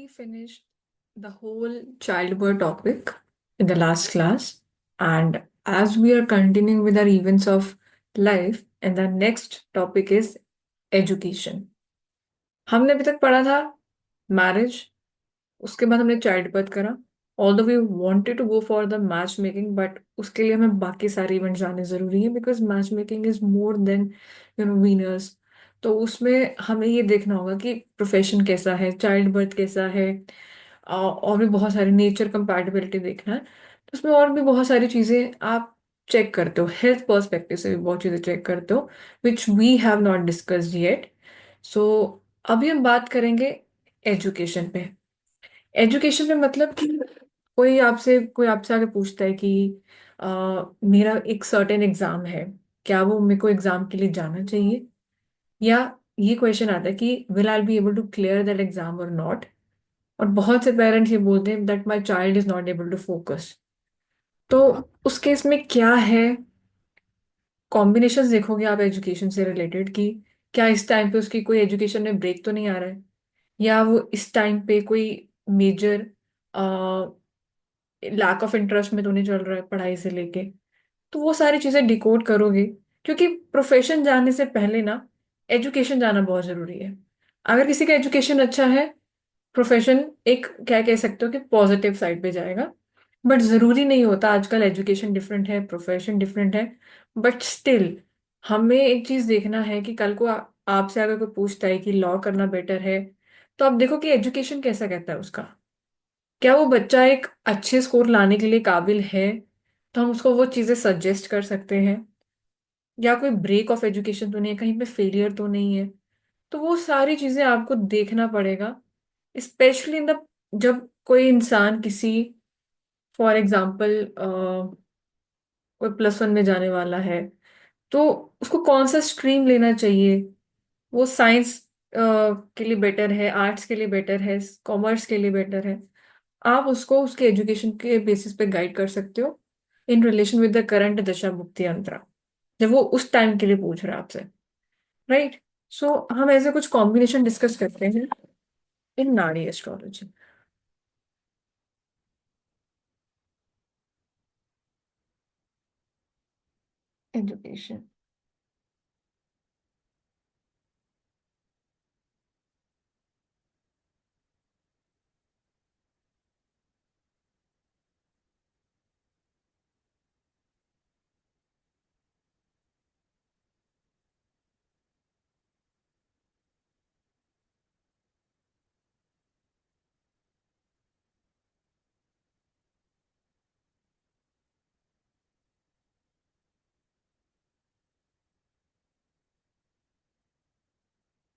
finished the whole childbirth topic in the last class, and as we are continuing with our events of life, and the next topic is education. हमने अभी तक पढ़ा था marriage, उसके बाद हमने child birth करा. Although we wanted to go for the match making, but उसके लिए हमें बाकी सारे इवेंट जाने जरूरी है because match making is more than winners. तो उसमें हमें ये देखना होगा कि प्रोफेशन कैसा है, चाइल्ड बर्थ कैसा है, और भी बहुत सारी नेचर कंपैटिबिलिटी देखना है. तो उसमें और भी बहुत सारी चीजें आप चेक करते हो, हेल्थ पर्सपेक्टिव से भी बहुत चीजें चेक करते हो which we have not discussed yet. So अभी हम बात करेंगे एजुकेशन पे. एजुकेशन में मतलब कि कोई आपसे आके पूछता है कि मेरा एक सर्टेन एग्जाम है, क्या वो मेरे को एग्जाम के लिए जाना चाहिए, या ये क्वेश्चन आता है कि will I be able to clear that exam और नॉट. और बहुत से पेरेंट्स ये बोलते हैं that my child is not able to focus. तो उस केस में क्या है, कॉम्बिनेशन देखोगे आप एजुकेशन से रिलेटेड कि क्या इस टाइम पे उसकी कोई एजुकेशन में ब्रेक तो नहीं आ रहा है, या वो इस टाइम पे कोई मेजर लैक ऑफ इंटरेस्ट में तो नहीं चल रहा है पढ़ाई से लेके. तो वो सारी चीजें डिकोड करोगे, क्योंकि प्रोफेशन जाने से पहले ना एजुकेशन जाना बहुत जरूरी है. अगर किसी का एजुकेशन अच्छा है, प्रोफेशन एक क्या कह सकते हो कि पॉजिटिव साइड पे जाएगा. बट जरूरी नहीं होता, आजकल एजुकेशन डिफरेंट है, प्रोफेशन डिफरेंट है. बट स्टिल हमें एक चीज देखना है कि कल को आपसे अगर कोई पूछता है कि लॉ करना बेटर है, तो आप देखो कि एजुकेशन कैसा कहता है उसका. क्या वो बच्चा एक अच्छे स्कोर लाने के लिए काबिल है, तो हम उसको वो चीजें सजेस्ट कर सकते हैं, या कोई ब्रेक ऑफ एजुकेशन तो नहीं है, कहीं पे फेलियर तो नहीं है. तो वो सारी चीजें आपको देखना पड़ेगा, स्पेशली इन द जब कोई इंसान किसी, फॉर एग्जाम्पल कोई +1 में जाने वाला है, तो उसको कौन सा स्ट्रीम लेना चाहिए. वो साइंस के लिए बेटर है, आर्ट्स के लिए बेटर है, कॉमर्स के लिए बेटर है. आप उसको उसके एजुकेशन के बेसिस पे गाइड कर सकते हो in relation with the current दशा भुक्ति अंतरा, जब वो उस टाइम के लिए पूछ रहा है आपसे. राइट. सो हम ऐसे कुछ कॉम्बिनेशन डिस्कस करते हैं इन नाड़ी एस्ट्रोलॉजी. एजुकेशन.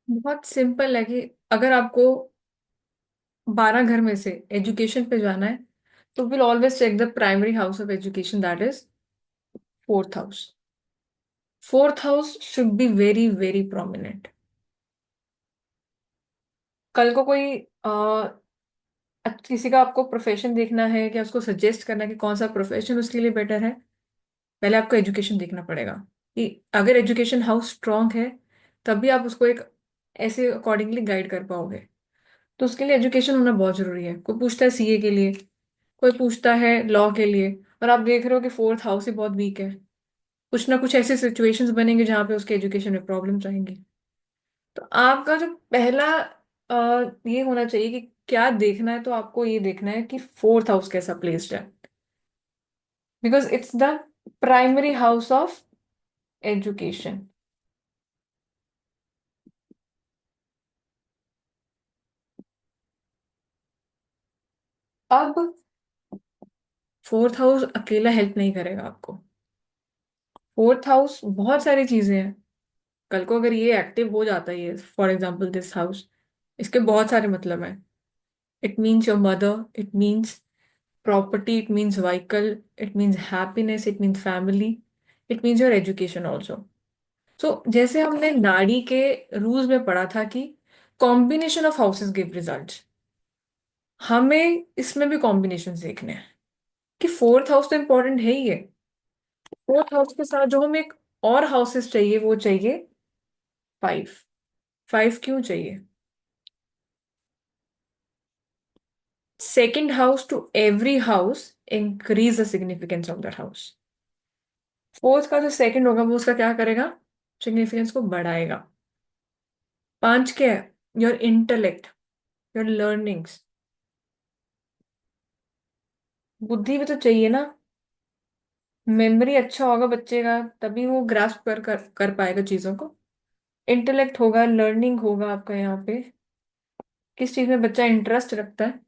बहुत सिंपल है कि अगर आपको 12 घर में से एजुकेशन पे जाना है, तो will always check the primary house of education, that is fourth house. Fourth house should be very very prominent. कल को कोई किसी का आपको प्रोफेशन देखना है, क्या उसको सजेस्ट करना है कि कौन सा प्रोफेशन उसके लिए बेटर है, पहले आपको एजुकेशन देखना पड़ेगा. कि अगर एजुकेशन हाउस स्ट्रांग है, तभी आप उसको एक ऐसे अकॉर्डिंगली गाइड कर पाओगे. तो उसके लिए एजुकेशन होना बहुत जरूरी है. कोई पूछता है सीए के लिए, कोई पूछता है लॉ के लिए, और आप देख रहे हो कि फोर्थ हाउस ही बहुत वीक है, कुछ ना कुछ ऐसे सिचुएशंस बनेंगे जहाँ पे उसके एजुकेशन में प्रॉब्लम्स आएंगी. तो आपका जो पहला ये होना चाहिए कि क्या देखना है, तो आपको ये देखना है कि फोर्थ हाउस कैसा प्लेस्ड है, because it's the primary house of education. अब फोर्थ हाउस अकेला हेल्प नहीं करेगा आपको. फोर्थ हाउस बहुत सारी चीजें हैं. कल को अगर ये एक्टिव हो जाता है, ये फॉर एग्जाम्पल दिस हाउस, इसके बहुत सारे मतलब हैं. It means your mother, it means property, it means vehicle, it means happiness, it means family, it means your education also. So जैसे हमने नाड़ी के रूल्स में पढ़ा था कि combination of houses give results, हमें इसमें भी कॉम्बिनेशन देखने हैं कि फोर्थ हाउस तो इंपॉर्टेंट है ही है. फोर्थ हाउस के साथ जो हमें एक और हाउसेस चाहिए, वो चाहिए 5. 5 क्यों चाहिए? second house to every house increase the significance of that house. Fourth का जो सेकंड होगा वो उसका क्या करेगा, सिग्निफिकेंस को बढ़ाएगा। पांच क्या है, योर इंटेलेक्ट, योर लर्निंग्स, बुद्धि भी तो चाहिए ना। मेमोरी अच्छा होगा बच्चे का तभी वो ग्रास्प कर पाएगा चीजों को। इंटेलेक्ट होगा, लर्निंग होगा आपका यहाँ पे, किस चीज में बच्चा इंटरेस्ट रखता है।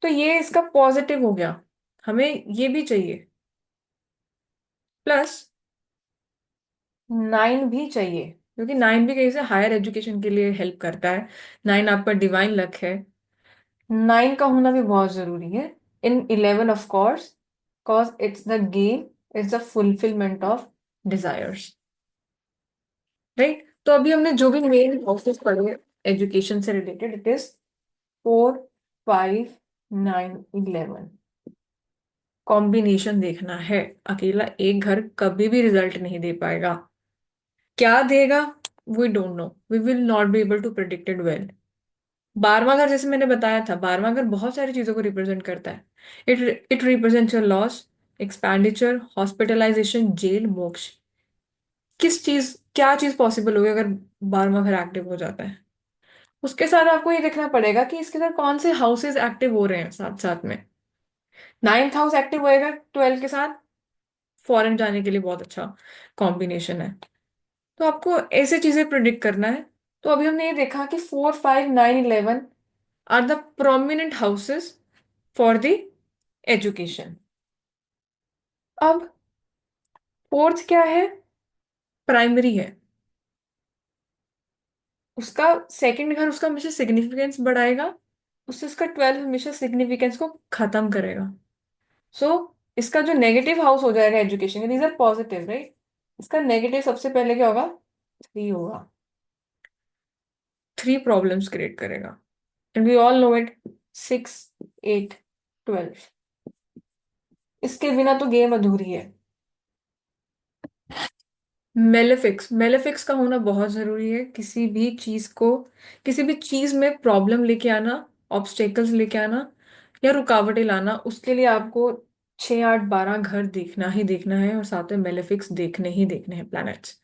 तो ये इसका पॉजिटिव हो गया, हमें ये भी चाहिए। प्लस नाइन भी चाहिए, क्योंकि नाइन भी कहीं से हायर एजुकेशन के लिए हेल्प करता है। नाइन आपका डिवाइन लक है। नाइन का होना भी बहुत जरूरी है in eleven of course, cause it's the game, it's the fulfilment of desires. Right, तो अभी हमने जो भी मेन हाउसेस पढ़े एजुकेशन से रिलेटेड, इट इज 4, 5, 9, 11। कॉम्बिनेशन देखना है, अकेला एक घर कभी भी रिजल्ट नहीं दे पाएगा। क्या देगा, we don't know, we will not be able to predict it well. बारहवां घर जैसे मैंने बताया था, बारहवां घर बहुत सारी चीजों को रिप्रेजेंट करता है। It represents your loss, expenditure, hospitalisation, jail, मोक्ष। किस चीज, क्या चीज पॉसिबल होगी अगर बारहवां घर एक्टिव हो जाता है। उसके साथ आपको ये देखना पड़ेगा कि इसके साथ कौन से हाउसेस एक्टिव हो रहे हैं साथ साथ में। नाइन्थ हाउस एक्टिव होएगा 12 के साथ, फॉरेन जाने के लिए बहुत अच्छा कॉम्बिनेशन है। तो आपको ऐसे चीजें प्रिडिक्ट करना है। तो अभी हमने ये देखा कि 4, 5, 9, 11 are the prominent houses for the education. अब फोर्थ क्या है, प्राइमरी है। उसका सेकंड घर उसका हमेशा सिग्निफिकेंस बढ़ाएगा, उससे उसका 12 हमेशा सिग्निफिकेंस को खत्म करेगा। सो इसका जो नेगेटिव हाउस हो जाएगा education, these are positive right. इसका नेगेटिव सबसे पहले क्या होगा, 3 होगा। 3 प्रॉब्लम्स क्रिएट करेगा, and we all know it. 6, 8, 12, इसके बिना तो गेम अधूरी है। मेलेफिक्स, मेलेफिक्स का होना बहुत जरूरी है। किसी भी चीज को, किसी भी चीज में प्रॉब्लम लेके आना, ऑब्स्टेकल्स लेके आना या रुकावटें लाना, उसके लिए आपको 6, 8, 12 घर देखना ही देखना है, और साथ में मेलेफिक्स देखने ही देखने हैं, प्लैनेट्स।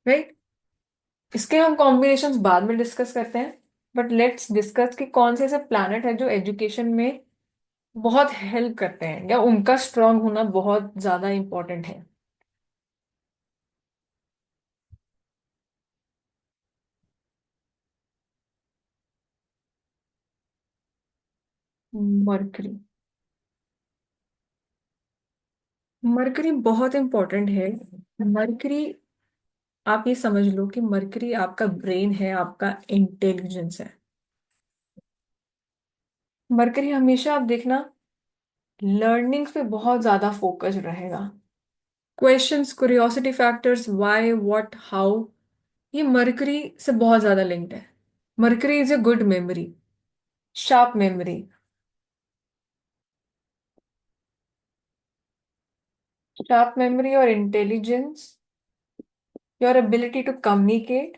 राइट, इसके हम कॉम्बिनेशंस बाद में डिस्कस करते हैं। बट लेट्स डिस्कस कि कौन से ऐसे प्लैनेट है जो एजुकेशन में बहुत हेल्प करते हैं या उनका स्ट्रांग होना बहुत ज्यादा इंपॉर्टेंट है। मरकरी, मरकरी बहुत इंपॉर्टेंट है। मरकरी, आप ये समझ लो कि मरकरी आपका ब्रेन है, आपका इंटेलिजेंस है। मरकरी हमेशा आप देखना लर्निंग्स पे बहुत ज्यादा फोकस रहेगा। Questions, curiosity factors, why, what, how, ये मरकरी से बहुत ज्यादा लिंक्ड है। Mercury is a good memory, sharp memory. Sharp memory और intelligence, your ability to communicate,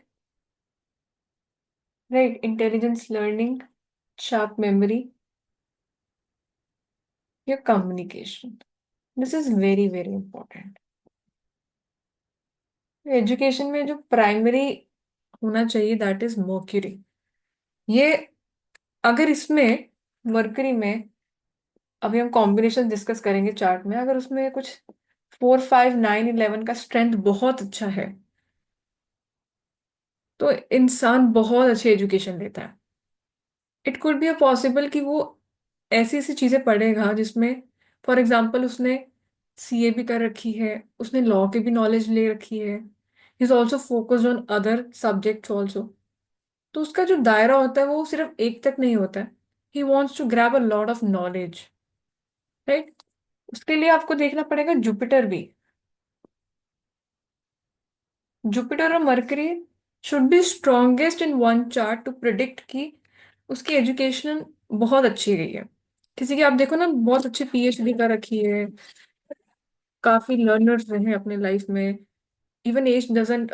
right, intelligence, learning, sharp memory, your communication, this is very very important. Education में जो primary होना चाहिए दैट इज मर्क्यूरी। ये, अगर इसमें mercury में, अभी हम कॉम्बिनेशन डिस्कस करेंगे चार्ट में, अगर उसमें कुछ 4, 5, 9, 11 का स्ट्रेंथ बहुत अच्छा है तो इंसान बहुत अच्छी एजुकेशन लेता है। It could be a possible कि वो ऐसी ऐसी चीजें पढ़ेगा जिसमें, फॉर एग्जाम्पल उसने सीए भी कर रखी है, उसने लॉ की भी नॉलेज ले रखी है, is also focused on other subjects also. तो उसका जो दायरा होता है वो सिर्फ एक तक नहीं होता है। He wants to grab a lot of knowledge, right. उसके लिए आपको देखना पड़ेगा जुपिटर भी। जुपिटर और Mercury should be strongest in one chart to predict कि उसकी एजुकेशन बहुत अच्छी गई है। किसी की आप देखो ना बहुत अच्छी पीएचडी कर रखी है, काफी लर्नर्स रहे हैं अपने लाइफ में, even age doesn't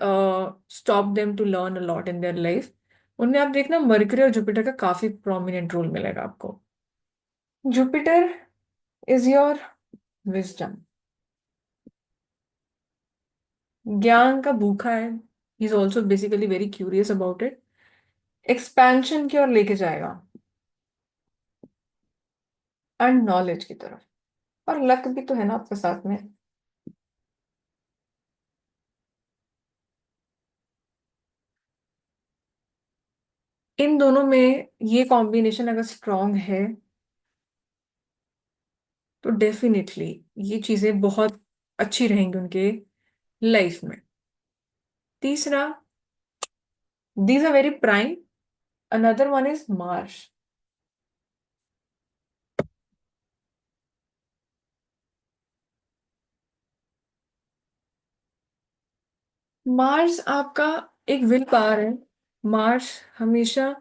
stop them to learn a lot in their life. उनमें आप देखना मरकरी और जुपिटर का काफी प्रोमिनेंट रोल मिलेगा आपको। जुपिटर इज योर विजडम, ज्ञान का भूखा है। He is also basically very curious about it. Expansion की ओर लेके जाएगा, एंड नॉलेज की तरफ। और लक भी तो है ना आपके साथ में। इन दोनों में ये कॉम्बिनेशन अगर स्ट्रांग है तो डेफिनेटली ये चीजें बहुत अच्छी रहेंगी उनके लाइफ में। तीसरा, these are very prime. Another one is Mars. Mars आपका एक विल पावर है। मार्स हमेशा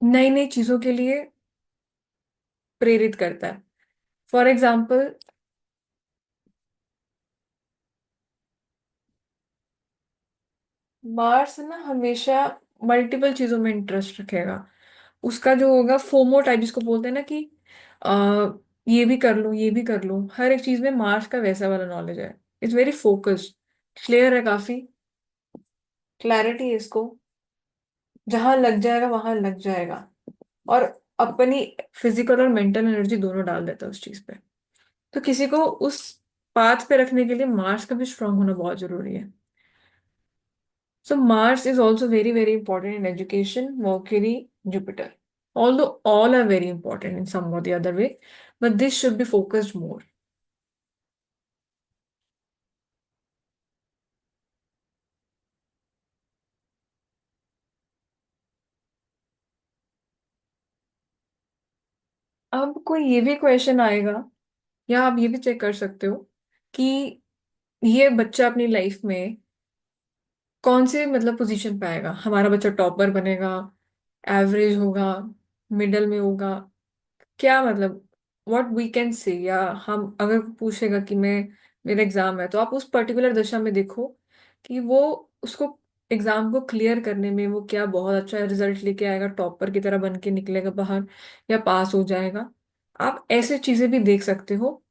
नई नई चीजों के लिए प्रेरित करता है। फॉर एग्जाम्पल, मार्स ना हमेशा मल्टीपल चीजों में इंटरेस्ट रखेगा। उसका जो होगा फोमो टाइप जिसको बोलते हैं ना कि आ, ये भी कर लूं ये भी कर लूं, हर एक चीज में मार्स का वैसा वाला नॉलेज है। इट्स वेरी फोकस्ड, क्लियर है काफी, क्लैरिटी है इसको। जहां लग जाएगा वहां लग जाएगा। और अपनी फिजिकल और मेंटल एनर्जी दोनों डाल देता है उस चीज पे। तो किसी को उस पाथ पे रखने के लिए मार्स का भी स्ट्रांग होना बहुत जरूरी है। So Mars is also very, very important in education, Mercury, Jupiter. Although all are very important in some or the other way, but this should be focused more. अब कोई ये भी क्वेश्चन आएगा, या आप ये भी चेक कर सकते हो कि ये बच्चा अपनी लाइफ में कौन से मतलब पोजीशन पे आएगा। हमारा बच्चा टॉपर बनेगा, एवरेज होगा, मिडल में होगा, क्या मतलब व्हाट वी कैन से। या हम अगर पूछेगा कि मैं मेरा एग्जाम है, तो आप उस पर्टिकुलर दशा में देखो कि वो उसको एग्जाम को क्लियर करने में वो क्या बहुत अच्छा रिजल्ट लेके आएगा, टॉपर की तरह बन के निकलेगा बाहर, या पास हो जाएगा। आप ऐसे चीजें भी देख सकते हो।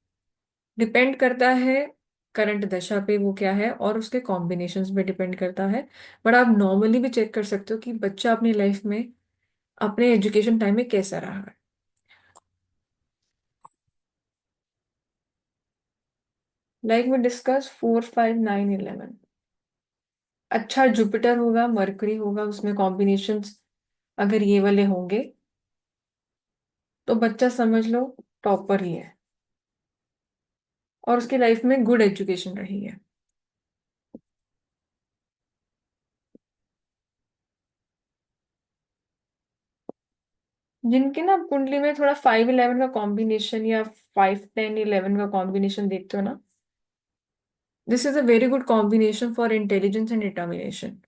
डिपेंड करता है करंट दशा पे वो क्या है, और उसके कॉम्बिनेशंस पे डिपेंड करता है। बट आप नॉर्मली भी चेक कर सकते हो कि बच्चा अपनी लाइफ में अपने एजुकेशन टाइम में कैसा रहा है। Like we discuss 4, 5, 9, 11। अच्छा जुपिटर होगा, मरकरी होगा, उसमें कॉम्बिनेशंस अगर ये वाले होंगे तो बच्चा समझ लो टॉपर ही है, और उसकी लाइफ में गुड एजुकेशन रही है। जिनके ना कुंडली में थोड़ा 5, 11 का कॉम्बिनेशन, या 5, 10, 11 का कॉम्बिनेशन देखते हो ना, this is a very good combination for intelligence and determination.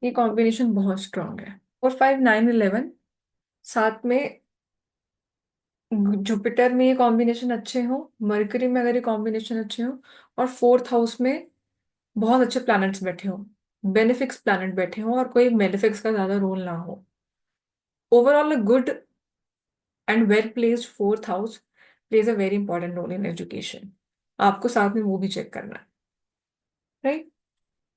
ये कॉम्बिनेशन बहुत स्ट्रांग है। 4, 5, 9, 11 साथ में जुपिटर में ये कॉम्बिनेशन अच्छे हो, मरकरी में अगर ये कॉम्बिनेशन अच्छे हो, और फोर्थ हाउस में बहुत अच्छे प्लैनेट्स बैठे हो, बेनिफिक्स प्लैनेट बैठे हो, और कोई मेलेफिक्स का ज्यादा रोल ना हो। Overall a good and well placed fourth house plays a very important role in education. आपको साथ में वो भी चेक करना है, राइट।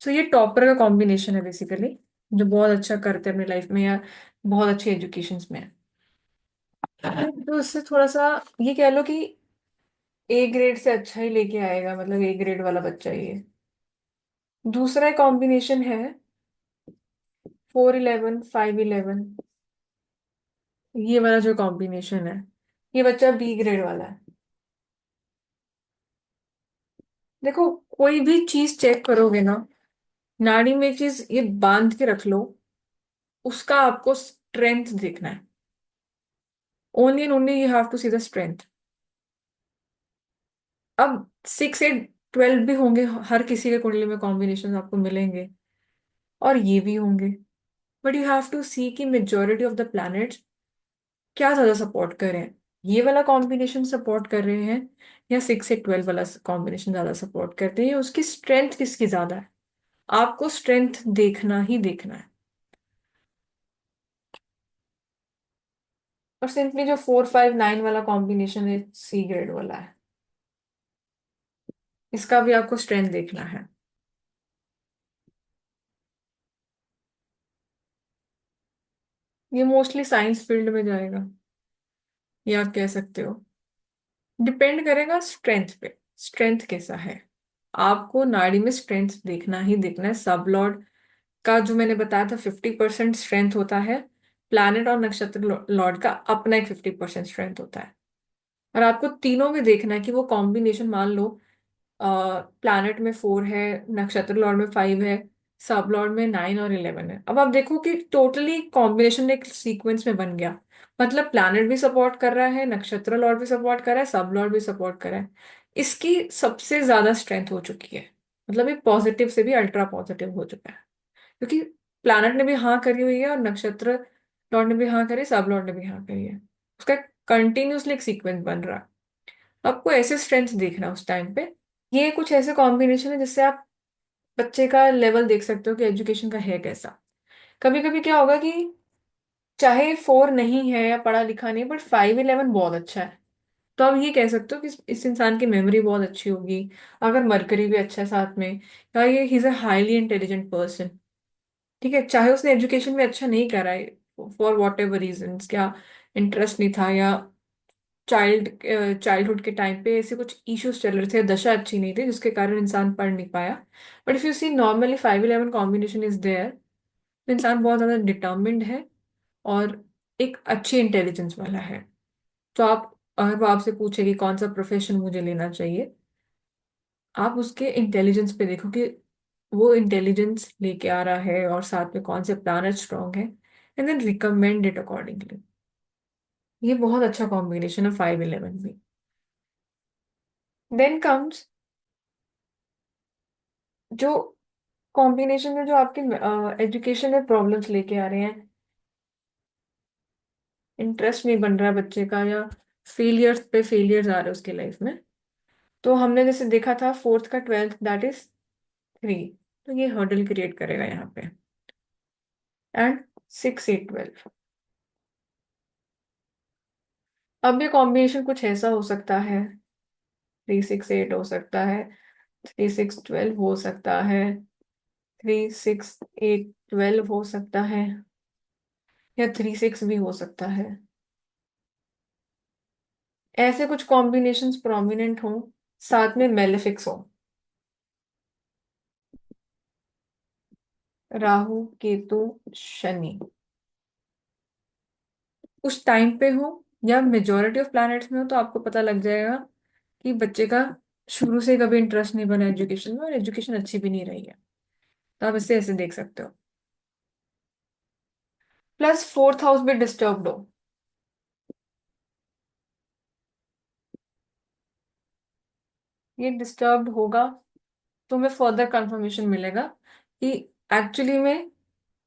सो ये टॉपर का कॉम्बिनेशन है बेसिकली, जो बहुत अच्छा करते हैं अपनी लाइफ में, या बहुत अच्छे एजुकेशन में है। तो उससे थोड़ा सा ये कह लो कि ए ग्रेड से अच्छा ही लेके आएगा, मतलब ए ग्रेड वाला बच्चा ही है। दूसरा कॉम्बिनेशन है 4, 11, 5, 11। ये वाला जो कॉम्बिनेशन है, ये बच्चा बी ग्रेड वाला है। देखो, कोई भी चीज चेक करोगे ना, नाड़ी में एक चीज ये बांध के रख लो, उसका आपको स्ट्रेंथ देखना है। Only and only you have to see the strength. अब 6, 8, 12 भी होंगे, हर किसी के कुंडली में कॉम्बिनेशन आपको मिलेंगे, और ये भी होंगे। बट यू हैव टू सी कि मेजोरिटी ऑफ द प्लैनेट्स क्या ज्यादा सपोर्ट करें। ये वाला कॉम्बिनेशन सपोर्ट कर रहे हैं या 6 से 12 वाला कॉम्बिनेशन ज्यादा सपोर्ट करते हैं, उसकी स्ट्रेंथ किसकी ज्यादा है, आपको स्ट्रेंथ देखना ही देखना है। और सिंपली जो 4 5 9 वाला कॉम्बिनेशन है, सी ग्रेड वाला है, इसका भी आपको स्ट्रेंथ देखना है। ये मोस्टली साइंस फील्ड में जाएगा, ये आप कह सकते हो। डिपेंड करेगा स्ट्रेंथ पे, स्ट्रेंथ कैसा है। आपको नाड़ी में स्ट्रेंथ देखना ही देखना है। सब लॉर्ड का जो मैंने बताया था 50% स्ट्रेंथ होता है, प्लैनेट और नक्षत्र लॉर्ड का अपना एक 50% स्ट्रेंथ होता है। और आपको तीनों में देखना है कि वो कॉम्बिनेशन, मान लो प्लैनेट में 4 है, नक्षत्र लॉर्ड में 5 है, सब लॉर्ड में 9 और 11 है। अब आप देखो कि टोटली कॉम्बिनेशन एक सीक्वेंस में बन गया। मतलब प्लैनेट भी सपोर्ट कर रहा है, नक्षत्र लॉर्ड भी सपोर्ट कर रहा है, सब लॉर्ड भी सपोर्ट कर रहा है। इसकी सबसे ज्यादा स्ट्रेंथ हो चुकी है। मतलब ये पॉजिटिव से भी अल्ट्रा पॉजिटिव हो चुका है, क्योंकि प्लैनेट ने भी हाँ करी हुई है और नक्षत्र लॉर्ड ने भी हाँ करी, सब लॉर्ड ने भी हाँ करी है। उसका कंटिन्यूसली एक सीक्वेंस बन रहा है। आपको ऐसे स्ट्रेंथ देखना है उस टाइम पे। ये कुछ ऐसे कॉम्बिनेशन है जिससे आप बच्चे का लेवल देख सकते हो कि एजुकेशन का है कैसा। कभी कभी क्या होगा कि चाहे 4 नहीं है या पढ़ा लिखा नहीं, बट 5 11 बहुत अच्छा है। तो आप ये कह सकते हो कि इस इंसान की मेमोरी बहुत अच्छी होगी, अगर मरकरी भी अच्छा है साथ में, या ये he is a highly intelligent person. ठीक है, चाहे उसने एजुकेशन में अच्छा नहीं करा है, फॉर वॉट एवर रीजन, क्या इंटरेस्ट नहीं था, या चाइल्डहुड के टाइम पे ऐसे कुछ इश्यूज चल रहे थे, दशा अच्छी नहीं थी जिसके कारण इंसान पढ़ नहीं पाया। But if you see normally 5 11 combination is there, तो इंसान बहुत ज्यादा डिटर्मिन्ड है और एक अच्छी इंटेलिजेंस वाला है। तो आप, अगर वो आपसे पूछे कि कौन सा प्रोफेशन मुझे लेना चाहिए, आप उसके इंटेलिजेंस पे देखो कि वो इंटेलिजेंस लेके आ रहा है और साथ में कौन से प्लानट स्ट्रांग है, and then recommend it accordingly. ये बहुत अच्छा कॉम्बिनेशन है 5 11 भी। देन कम्स जो कॉम्बिनेशन में जो आपके एजुकेशन में प्रॉब्लम्स लेके आ रहे हैं, इंटरेस्ट नहीं बन रहा है बच्चे का, या फेलियर्स पे फेलियर्स आ रहे हैं उसके लाइफ में, तो हमने जैसे देखा था 4th का 12th दैट इज 3, तो ये हर्डल क्रिएट करेगा यहाँ पे। एंड 6 8 12, अब ये कॉम्बिनेशन कुछ ऐसा हो सकता है, 3 6 8 हो सकता है, 3 6 12 हो सकता है, 3 6 8 12 हो सकता है, या 3 6 भी हो सकता है। ऐसे कुछ कॉम्बिनेशंस प्रोमिनेंट हों, साथ में मेलेफिक्स हो, राहु केतु शनि उस टाइम पे हो, या मेजोरिटी ऑफ प्लैनेट्स में हो, तो आपको पता लग जाएगा कि बच्चे का शुरू से कभी इंटरेस्ट नहीं बना एजुकेशन में और एजुकेशन अच्छी भी नहीं रही है। तो आप इसे ऐसे देख सकते हो। प्लस 4th हाउस भी डिस्टर्ब्ड हो, ये डिस्टर्ब्ड होगा, तो हमें फर्दर कंफर्मेशन मिलेगा कि एक्चुअली में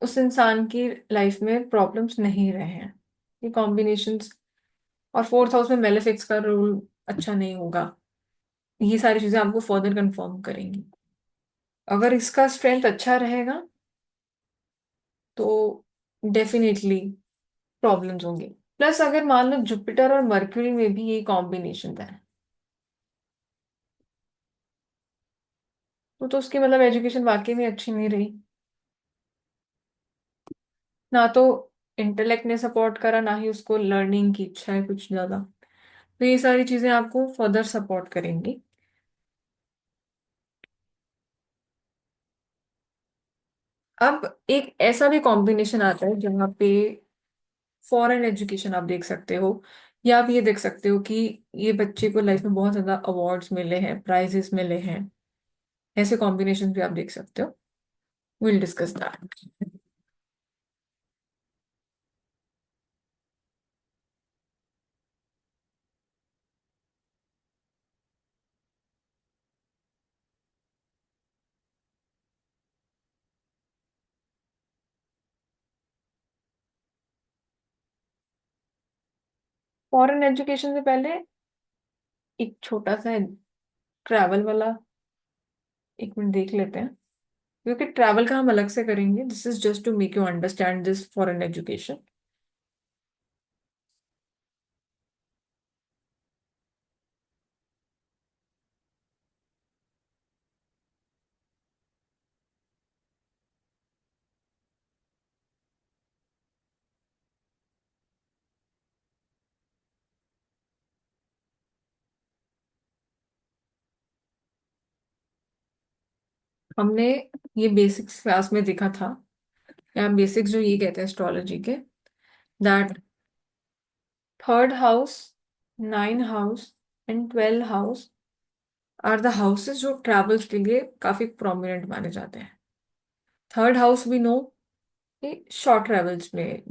उस इंसान की लाइफ में प्रॉब्लम्स नहीं रहे हैं, ये कॉम्बिनेशंस। और 4th हाउस में मेलेफिक्स का रोल अच्छा नहीं होगा। ये सारी चीजें आपको फर्दर कंफर्म करेंगी। अगर इसका स्ट्रेंथ अच्छा रहेगा तो डेफिनेटली प्रॉब्लम्स होंगी। प्लस अगर मान लो जुपिटर और मर्क्यूरी में भी ये कॉम्बिनेशन है, तो उसकी मतलब एजुकेशन वाकई में अच्छी नहीं रही। ना तो इंटेलेक्ट ने सपोर्ट करा, ना ही उसको लर्निंग की इच्छा है कुछ ज्यादा। तो ये सारी चीजें आपको फर्दर सपोर्ट करेंगी। अब एक ऐसा भी कॉम्बिनेशन आता है जहाँ पे फॉरेन एजुकेशन आप देख सकते हो, या आप ये देख सकते हो कि ये बच्चे को लाइफ में बहुत ज्यादा अवार्ड्स मिले हैं, प्राइजेस मिले हैं। ऐसे कॉम्बिनेशन भी आप देख सकते हो। Will discuss that. Foreign education से पहले एक छोटा सा ट्रैवल वाला एक मिनट देख लेते हैं, क्योंकि ट्रैवल का हम अलग से करेंगे। This is just to make you understand this foreign education. हमने ये बेसिक्स क्लास में देखा था, या बेसिक्स जो ये कहते हैं एस्ट्रोलॉजी के, that third house, nine house and 12 house are the houses जो ट्रैवल्स के लिए काफी प्रोमिनेंट माने जाते हैं। थर्ड हाउस भी नो कि शॉर्ट ट्रैवल्स में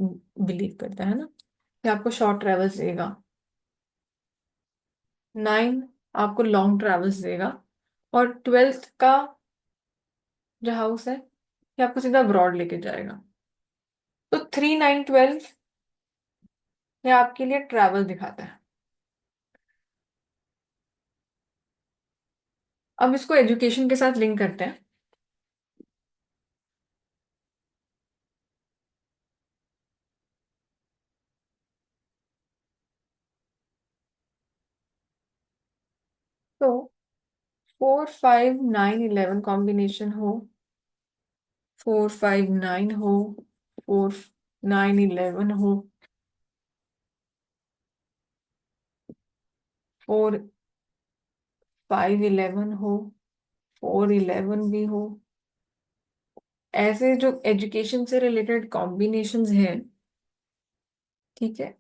बिलीव करता है ना, कि आपको शॉर्ट ट्रैवल्स देगा। 9 आपको लॉन्ग ट्रैवल्स देगा। और 12th का जो हाउस है, ये आपको सीधा अब्रॉड लेके जाएगा। तो 3 9 12 ये आपके लिए ट्रैवल दिखाता है। अब इसको एजुकेशन के साथ लिंक करते हैं। तो 4 5 9 11 कॉम्बिनेशन हो, 4 5 9 हो, 4 9 11 हो, 4 5 11 हो, 4 11 भी हो। ऐसे जो एजुकेशन से रिलेटेड कॉम्बिनेशंस हैं, ठीक है,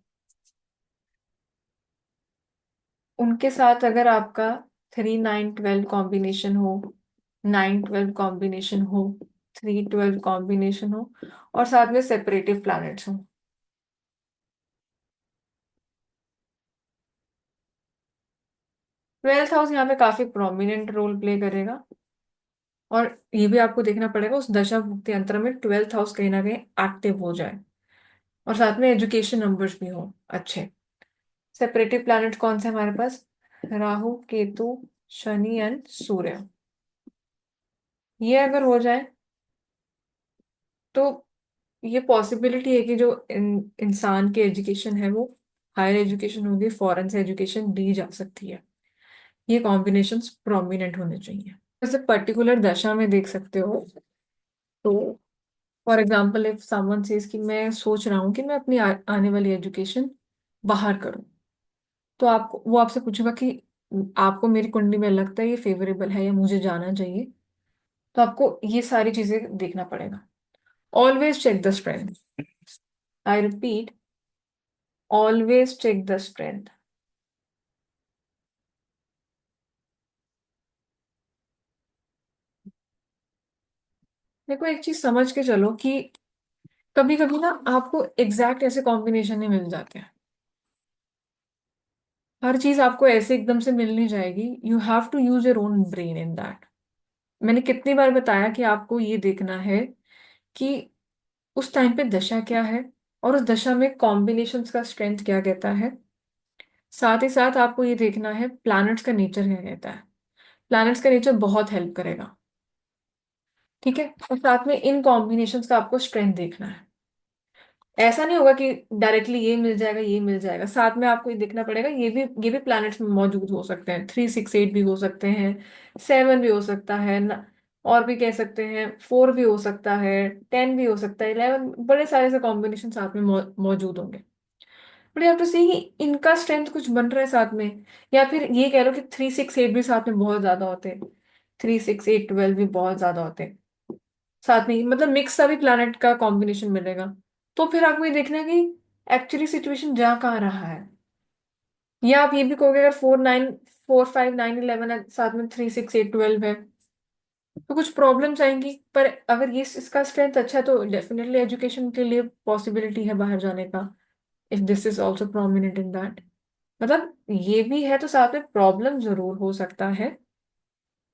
उनके साथ अगर आपका 3 9 12 कॉम्बिनेशन हो, 9 12 कॉम्बिनेशन हो, 3 12 कॉम्बिनेशन हो, और साथ में सेपरेटिव प्लैनेट्स हो। 12th हाउस यहाँ पे काफी प्रोमिनेंट रोल प्ले करेगा। और ये भी आपको देखना पड़ेगा उस दशा भुक्ति अंतर में 12th हाउस कहीं ना कहीं एक्टिव हो जाए, और साथ में एजुकेशन नंबर्स भी हो अच्छे। सेपरेटिव प्लैनेट कौन से हमारे पास? राहु, केतु, शनि एंड सूर्य। ये अगर हो जाए तो ये पॉसिबिलिटी है कि जो इंसान की एजुकेशन है वो हायर एजुकेशन होगी, फॉरेन से एजुकेशन दी जा सकती है। ये कॉम्बिनेशंस प्रोमिनेंट होने चाहिए। जैसे पर्टिकुलर दशा में देख सकते हो। तो for example if someone says कि मैं सोच रहा हूँ कि मैं अपनी आने वाली एजुकेशन बाहर करूँ, तो आपको वो आपसे पूछेगा कि आपको मेरी कुंडली में लगता है ये फेवरेबल है या मुझे जाना चाहिए। तो आपको ये सारी चीजें देखना पड़ेगा। Always check the strength. I repeat, always check the strength. देखो एक चीज समझ के चलो कि कभी कभी ना आपको एग्जैक्ट ऐसे कॉम्बिनेशन ही मिल जाते हैं। हर चीज आपको ऐसे एकदम से मिल नहीं जाएगी। You have to use your own brain in that. मैंने कितनी बार बताया कि आपको ये देखना है कि उस टाइम पे दशा क्या है, और उस दशा में कॉम्बिनेशंस का स्ट्रेंथ क्या कहता है। साथ ही साथ आपको ये देखना है प्लैनेट्स का नेचर क्या कहता है। प्लैनेट्स का नेचर बहुत हेल्प करेगा, ठीक है। और साथ में इन कॉम्बिनेशंस का आपको स्ट्रेंथ देखना है। ऐसा नहीं होगा कि डायरेक्टली ये मिल जाएगा ये मिल जाएगा, साथ में आपको ये देखना पड़ेगा ये भी प्लैनेट्स में मौजूद हो सकते हैं। 3 6 8 भी हो सकते हैं, 7 भी हो सकता है ना, और भी कह सकते हैं 4 भी हो सकता है, 10 भी हो सकता है, 11, बड़े सारे से कॉम्बिनेशन साथ में मौजूद होंगे। बट आप तो सी कि इनका स्ट्रेंथ कुछ बन रहा है साथ में। या फिर ये कह लो कि 3 6 8 भी साथ में बहुत ज्यादा होते हैं, 3 6 8 12 भी बहुत ज्यादा होते हैं साथ में, मतलब मिक्स सा भी प्लैनेट का कॉम्बिनेशन मिलेगा। तो फिर आपको ये देखना है कि एक्चुअली सिचुएशन जा कहाँ रहा है। या आप ये भी कहोगे अगर 4 9 4 5 9 11 है, साथ में 3 6 8 12 है, तो कुछ प्रॉब्लम्स आएंगी। पर अगर ये इसका स्ट्रेंथ अच्छा है तो डेफिनेटली एजुकेशन के लिए पॉसिबिलिटी है बाहर जाने का, if this is also prominent in that. मतलब ये भी है तो साथ में प्रॉब्लम जरूर हो सकता है,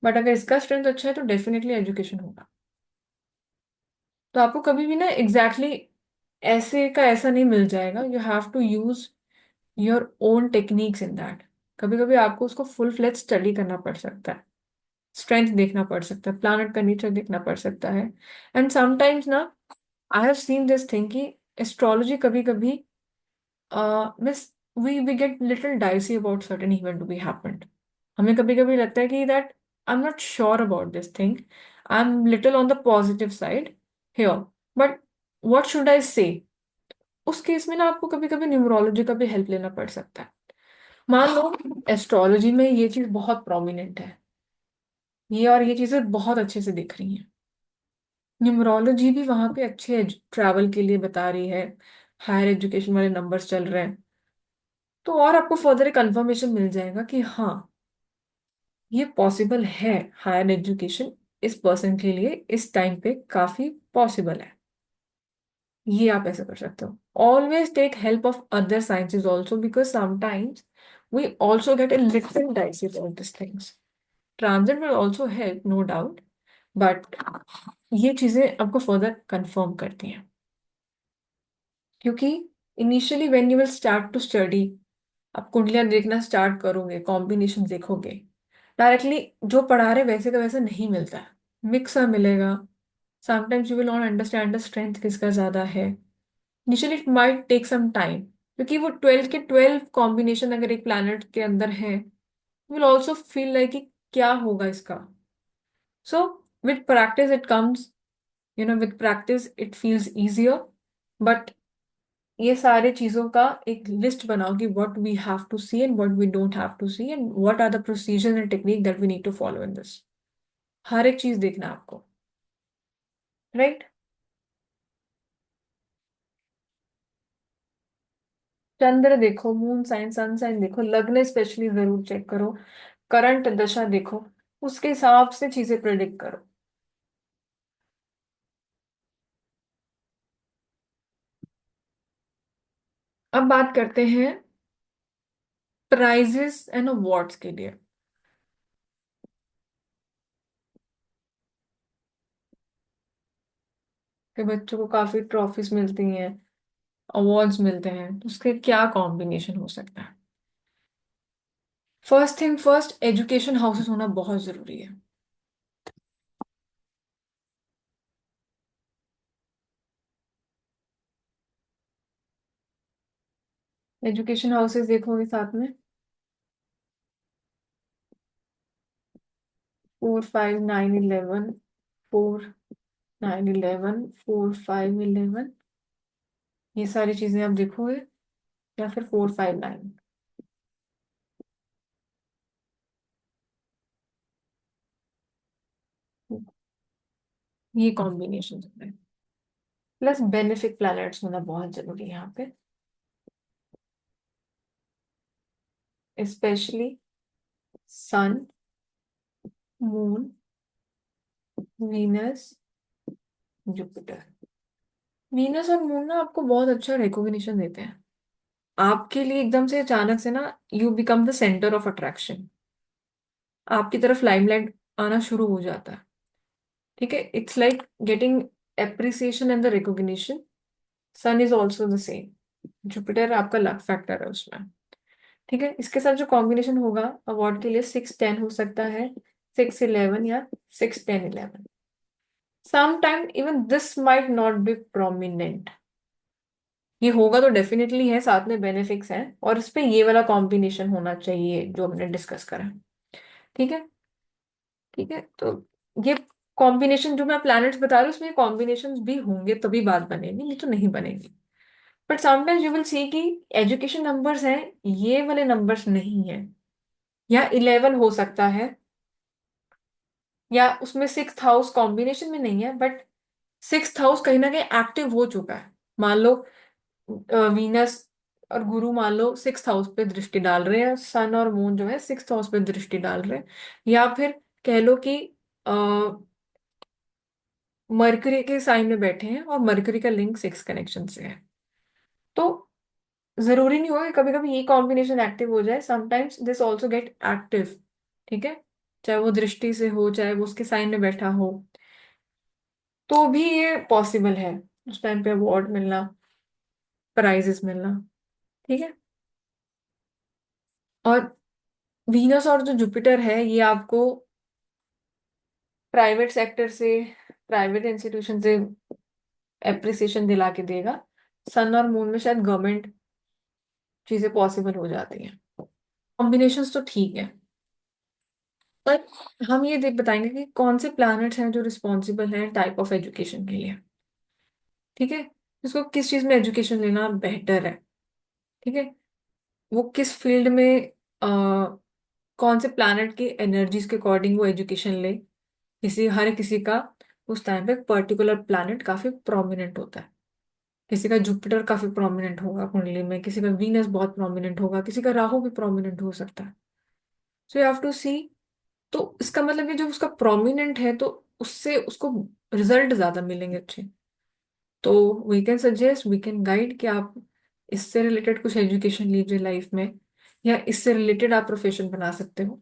बट अगर इसका स्ट्रेंथ अच्छा है तो डेफिनेटली एजुकेशन होगा। तो आपको कभी भी ना एग्जैक्टली ऐसे का ऐसा नहीं मिल जाएगा। You have to use your own techniques in that. कभी कभी आपको उसको फुल फ्लेज स्टडी करना पड़ सकता है, स्ट्रेंथ देखना पड़ सकता है, प्लानट का नेचर देखना पड़ सकता है। एंड समटाइम्स ना, I have seen this thing कि एस्ट्रोलॉजी कभी कभी miss we get little dicey about certain event to be happened. हमें कभी कभी लगता है कि that I am not sure about this thing, I am little on the positive side here, but what should I say. उस case में ना आपको कभी कभी न्यूमरोलॉजी का भी हेल्प लेना पड़ सकता है। मान लो एस्ट्रोलॉजी में ये चीज बहुत प्रोमिनेंट है, ये और ये चीजें बहुत अच्छे से दिख रही हैं, न्यूमरोलॉजी भी वहां पे अच्छे ट्रैवल के लिए बता रही है, हायर एजुकेशन वाले नंबर्स चल रहे हैं, तो और आपको फर्दर एक कंफर्मेशन मिल जाएगा कि हाँ, ये पॉसिबल है, हायर एजुकेशन इस पर्सन के लिए इस टाइम पे काफी पॉसिबल है। ये आप ऐसे कर सकते हो। Always take help of other sciences also, because sometimes we also get a little dicey about this things. Transit will also help, no doubt, but ये चीजें आपको फर्दर कंफर्म करती हैं। क्योंकि initially when you will start to study, आप कुंडलियां देखना start करोगे, कॉम्बिनेशन देखोगे, डायरेक्टली जो पढ़ा रहे वैसे का वैसा नहीं मिलता है, मिक्स सा मिलेगा। Sometimes you will not understand the strength किसका ज्यादा है। Initially it might take some time, क्योंकि वो 12 कॉम्बिनेशन अगर एक प्लैनेट के अंदर है, विल ऑल्सो फील लाइक कि क्या होगा इसका। So with practice it comes, with practice it feels easier. But ये सारे चीजों का एक लिस्ट बनाओ कि what we have to see and what we don't have to see and what are the procedure and technique that we need to follow in this. हर एक चीज देखना है आपको, राइट। चंद्र देखो, मून साइन, सन साइन देखो, लग्न specially जरूर चेक करो, करंट दशा देखो, उसके हिसाब से चीजें प्रिडिक्ट करो। अब बात करते हैं प्राइजेस एंड अवार्ड्स के लिए। कि बच्चों को काफी ट्रॉफीज मिलती हैं, अवार्ड्स मिलते हैं, तो उसके क्या कॉम्बिनेशन हो सकता है। First thing first, education houses होना बहुत जरूरी है। एजुकेशन हाउसेस देखोगे साथ में, 4, 5, 9, 11, 4, 9, 11, 4, 5, 11, ये सारी चीजें आप देखोगे, या फिर 4, 5, 9, ये कॉम्बिनेशन है। प्लस बेनिफिक प्लैनेट्स होना बहुत जरूरी है यहाँ पे, स्पेशली सन, मून, वीनस, जुपिटर। वीनस और मून ना आपको बहुत अच्छा रिकॉग्निशन देते हैं, आपके लिए एकदम से अचानक से ना, you become the centre of attraction, आपकी तरफ लाइमलाइट आना शुरू हो जाता है। ठीक है, it's like getting appreciation and the recognition. Sun is also the same, Jupiter आपका लक फैक्टर है उसमें। ठीक है, इसके साथ जो कॉम्बिनेशन होगा अवार्ड के लिए, 6, 10 हो सकता है, 6, 11 या 6, 10, 11। Sometime even this might not be prominent, ये होगा तो डेफिनेटली है, साथ में बेनिफिक्स हैं, और इस पे ये वाला कॉम्बिनेशन होना चाहिए जो हमने डिस्कस करा। ठीक है, ठीक है, तो ये कॉम्बिनेशन जो मैं प्लैनेट्स बता रही हूँ, उसमें कॉम्बिनेशन भी होंगे तभी बात बनेगी, नहीं तो नहीं बनेगी। But sometimes you will see कि एजुकेशन नंबर्स हैं, ये वाले नंबर्स नहीं है, या 11 हो सकता है, या उसमें 6th हाउस कॉम्बिनेशन में नहीं है, बट 6th हाउस कहीं ना कहीं एक्टिव हो चुका है। मान लो वीनस और गुरु मान लो 6th हाउस पे दृष्टि डाल रहे हैं, सन और मून जो है 6th हाउस पे दृष्टि डाल रहे हैं, या फिर कह लो कि मरकरी के साइन में बैठे हैं और मरकरी का लिंक 6 कनेक्शन से है। तो जरूरी नहीं होगा कि कभी कभी ये कॉम्बिनेशन एक्टिव हो जाए, sometimes this also get active. ठीक है, चाहे वो दृष्टि से हो, चाहे वो उसके साइन में बैठा हो, तो भी ये पॉसिबल है उस टाइम पे अवार्ड मिलना, प्राइजेस मिलना। ठीक है, और वीनस और जो जुपिटर है ये आपको प्राइवेट सेक्टर से, प्राइवेट इंस्टीट्यूशन से एप्रिसिएशन दिला के देगा। सन और मून में शायद गवर्नमेंट चीजें पॉसिबल हो जाती हैं। कॉम्बिनेशंस तो ठीक है, पर हम ये देख बताएंगे कि कौन से प्लैनेट्स हैं जो रिस्पॉन्सिबल हैं टाइप ऑफ एजुकेशन के लिए। ठीक है, इसको किस चीज में एजुकेशन लेना बेहतर है। ठीक है, वो किस फील्ड में कौन से प्लैनेट की एनर्जीज के अकॉर्डिंग वो एजुकेशन ले। हर किसी का उस टाइम पे पर्टिकुलर प्लैनेट काफी प्रोमिनेंट होता है। किसी का जुपिटर काफी प्रोमिनेंट होगा कुंडली में, किसी का वीनस बहुत प्रोमिनेंट होगा, किसी का राहु भी प्रोमिनेंट हो सकता है। सो यू हैव टू सी। तो इसका मतलब कि जो उसका प्रोमिनेंट है तो उससे उसको रिजल्ट ज्यादा मिलेंगे अच्छे। तो we can suggest, we can guide कि आप इससे रिलेटेड कुछ एजुकेशन लीजिए लाइफ में, या इससे रिलेटेड आप प्रोफेशन बना सकते हो।